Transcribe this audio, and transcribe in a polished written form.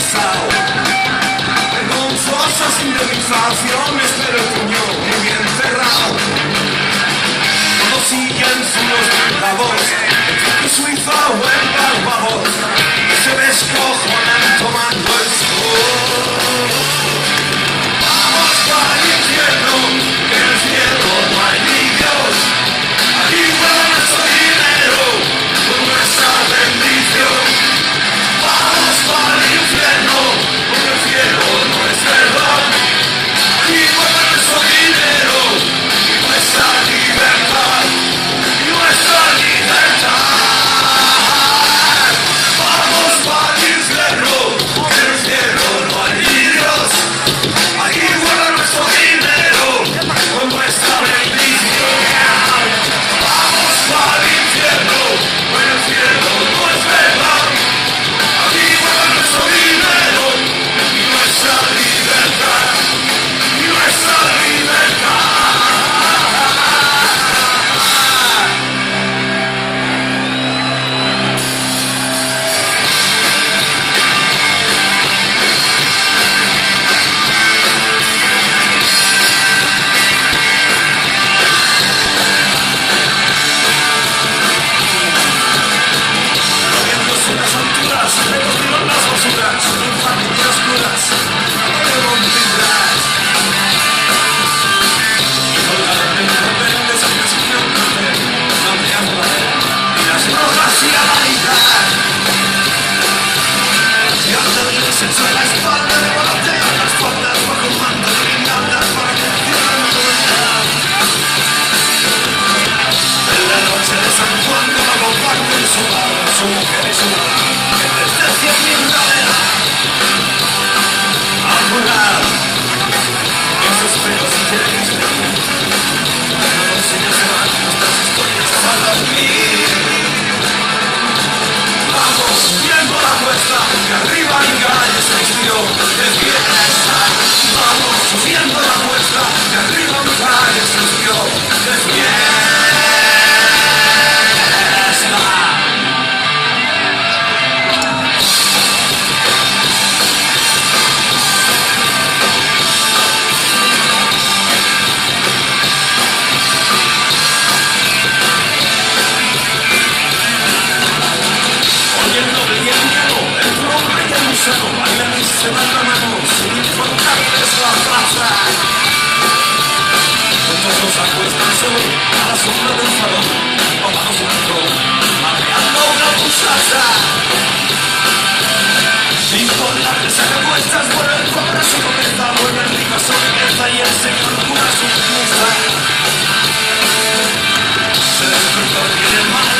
pasado. Vergonzosas indemnizaciones, pero el puño muy bien cerrado. Todos siguen sus lados, en Suiza o en Barbados, que se descojonan tomando el sol. Vamos para el infierno, que en el cielo no hay ni Dios. Aquí vuelve nuestro dinero, con nuestra bendición. Vamos para el infierno, porque el cielo no es verdad. Aquí vuelve nuestro dinero, y nuestra libertad, y nuestra libertad. Vamos para el infierno, porque en el cielo no hay ni Dios. Aquí vuelve nuestro dinero, con nuestra bendición. Vamos para el infierno, en el cielo no es verdad. Aquí vuelve nuestro dinero, y nuestra libertad, y nuestra libertad. Moviéndose las alturas, recogieron las basuras, infantes y oscuras, no de montitas. Y colgaron en el papel de esa canción café, cambiando la vela, y las rojas y la vanidad. Y antes del sexo en la espalda, de balancear las faldas bajo un mando de guirnaldas para que encierren la novedad. En la noche de San Juan, con los bancos y su barra, su mujer y su madre, que desde cien mil gravedad. A volar, esos espejos y quieres ver. Pero los sueños se van, nuestras historias van a dormir. Vamos, viendo la muestra, que arriba en calle se inspiró de fiesta. Vamos, subiendo la muestra, que arriba en calle se inspiró de fiesta. Oyendo brillando, el hombre y el gusano bailan y se dan la mano sin importarles la plaza. Todos acuestan solo a la sombra del salón, tomados un ron, mareando una muchacha. Y con la resaca puestas vuelven sobre su cabeza, vuelven rica su cabeza y el señor cura su cabeza. Se despertó bien el mar.